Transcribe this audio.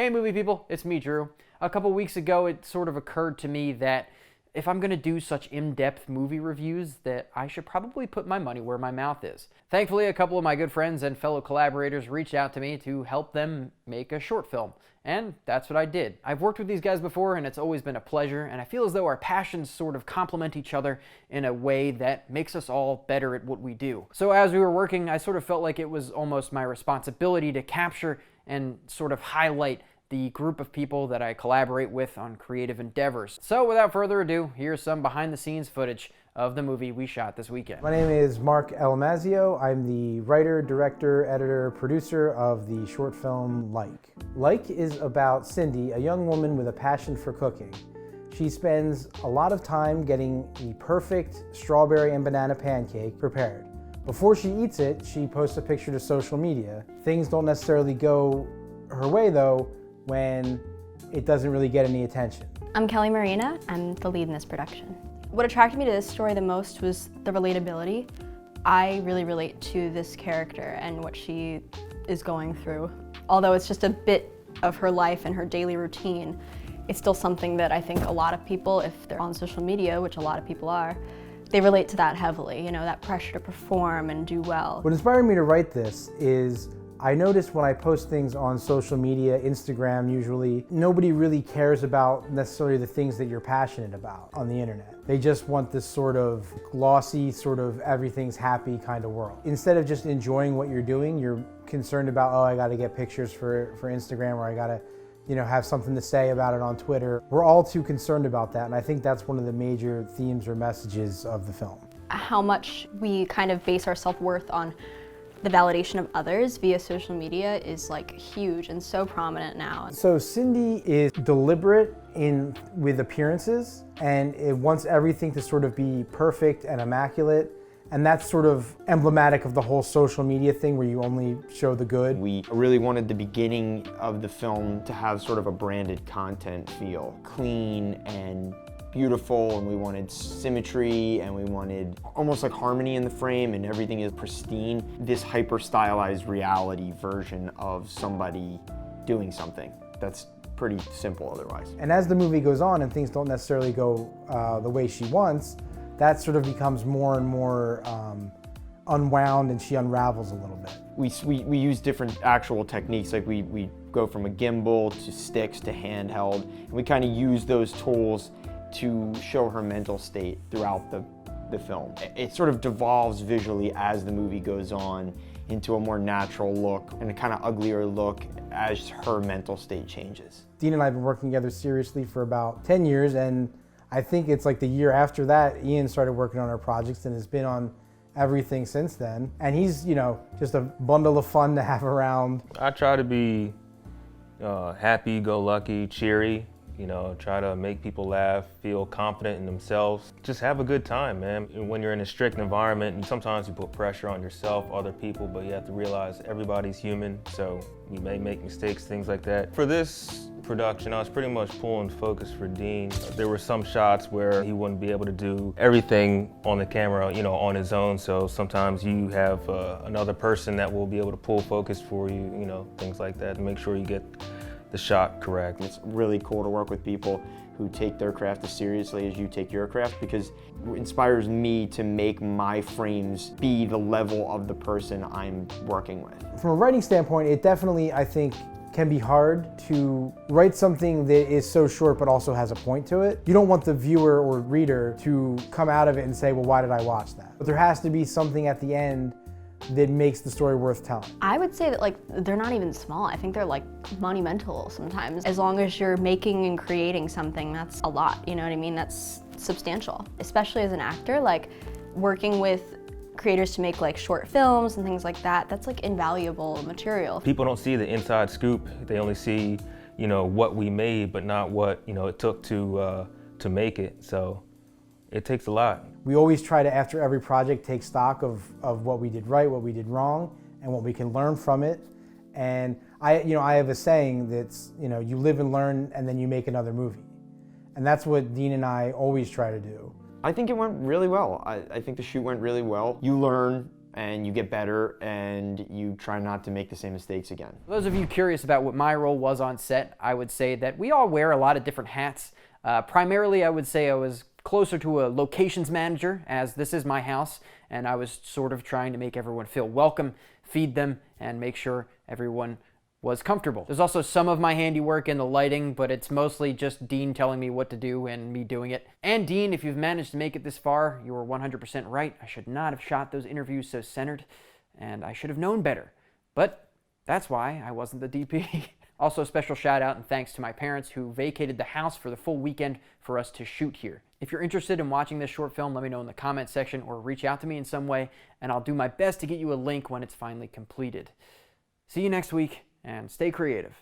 Hey movie people, it's me, Drew. A couple weeks ago, it sort of occurred to me that if I'm gonna do such in-depth movie reviews, that I should probably put my money where my mouth is. Thankfully, a couple of my good friends and fellow collaborators reached out to me to help them make a short film. And that's what I did. I've worked with these guys before and it's always been a pleasure, and I feel as though our passions sort of complement each other in a way that makes us all better at what we do. So as we were working, I sort of felt like it was almost my responsibility to capture and sort of highlight the group of people that I collaborate with on creative endeavors. So without further ado, here's some behind the scenes footage of the movie we shot this weekend. My name is Mark Elamazio. I'm the writer, director, editor, producer of the short film Like. Like is about Cindy, a young woman with a passion for cooking. She spends a lot of time getting the perfect strawberry and banana pancake prepared. Before she eats it, she posts a picture to social media. Things don't necessarily go her way though when it doesn't really get any attention. I'm Kelly Marina. I'm the lead in this production. What attracted me to this story the most was the relatability. I really relate to this character and what she is going through. Although it's just a bit of her life and her daily routine, it's still something that I think a lot of people, if they're on social media, which a lot of people are, they relate to that heavily, you know, that pressure to perform and do well. What inspired me to write this is I noticed when I post things on social media, Instagram usually, nobody really cares about necessarily the things that you're passionate about on the internet. They just want this sort of glossy, sort of everything's happy kind of world. Instead of just enjoying what you're doing, you're concerned about, oh, I gotta get pictures for Instagram, or I gotta, you know, have something to say about it on Twitter. We're all too concerned about that, and I think that's one of the major themes or messages of the film. How much we kind of base our self-worth on the validation of others via social media is like huge and so prominent now. So Cindy is deliberate with appearances, and it wants everything to sort of be perfect and immaculate. And that's sort of emblematic of the whole social media thing where you only show the good. We really wanted the beginning of the film to have sort of a branded content feel. Clean and beautiful, and we wanted symmetry, and we wanted almost like harmony in the frame, and everything is pristine. This hyper-stylized reality version of somebody doing something that's pretty simple otherwise. And as the movie goes on and things don't necessarily go the way she wants, that sort of becomes more and more unwound, and she unravels a little bit. We use different actual techniques, like we go from a gimbal to sticks to handheld, and we kind of use those tools to show her mental state throughout the film. It sort of devolves visually as the movie goes on into a more natural look and a kind of uglier look as her mental state changes. Dean and I have been working together seriously for about 10 years, and I think it's like the year after that, Ian started working on our projects and has been on everything since then. And he's, you know, just a bundle of fun to have around. I try to be happy-go-lucky, cheery. You know, try to make people laugh, feel confident in themselves. Just have a good time, man. When you're in a strict environment, and sometimes you put pressure on yourself, other people, but you have to realize everybody's human, so you may make mistakes, things like that. For this production, I was pretty much pulling focus for Dean. There were some shots where he wouldn't be able to do everything on the camera, you know, on his own, so sometimes you have another person that will be able to pull focus for you, you know, things like that, to make sure you get the shot correct. It's really cool to work with people who take their craft as seriously as you take your craft, because it inspires me to make my frames be the level of the person I'm working with. From a writing standpoint, it definitely, I think, can be hard to write something that is so short but also has a point to it. You don't want the viewer or reader to come out of it and say, well, why did I watch that? But there has to be something at the end that makes the story worth telling. I would say that like they're not even small. I think they're like monumental sometimes. As long as you're making and creating something, that's a lot, you know what I mean? That's substantial. Especially as an actor, like working with creators to make like short films and things like that, that's like invaluable material. People don't see the inside scoop. They only see, you know, what we made, but not what, you know, it took to make it. So it takes a lot. We always try to, after every project, take stock of what we did right, what we did wrong, and what we can learn from it. And I have a saying that's, you know, you live and learn, and then you make another movie. And that's what Dean and I always try to do. I think it went really well. I think the shoot went really well. You learn and you get better and you try not to make the same mistakes again. For those of you curious about what my role was on set, I would say that we all wear a lot of different hats. Primarily, I would say I was closer to a locations manager, as this is my house, and I was sort of trying to make everyone feel welcome, feed them, and make sure everyone was comfortable. There's also some of my handiwork in the lighting, but it's mostly just Dean telling me what to do and me doing it. And Dean, if you've managed to make it this far, you were 100% right. I should not have shot those interviews so centered, and I should have known better. But that's why I wasn't the DP. Also, a special shout out and thanks to my parents who vacated the house for the full weekend for us to shoot here. If you're interested in watching this short film, let me know in the comment section or reach out to me in some way, and I'll do my best to get you a link when it's finally completed. See you next week, and stay creative.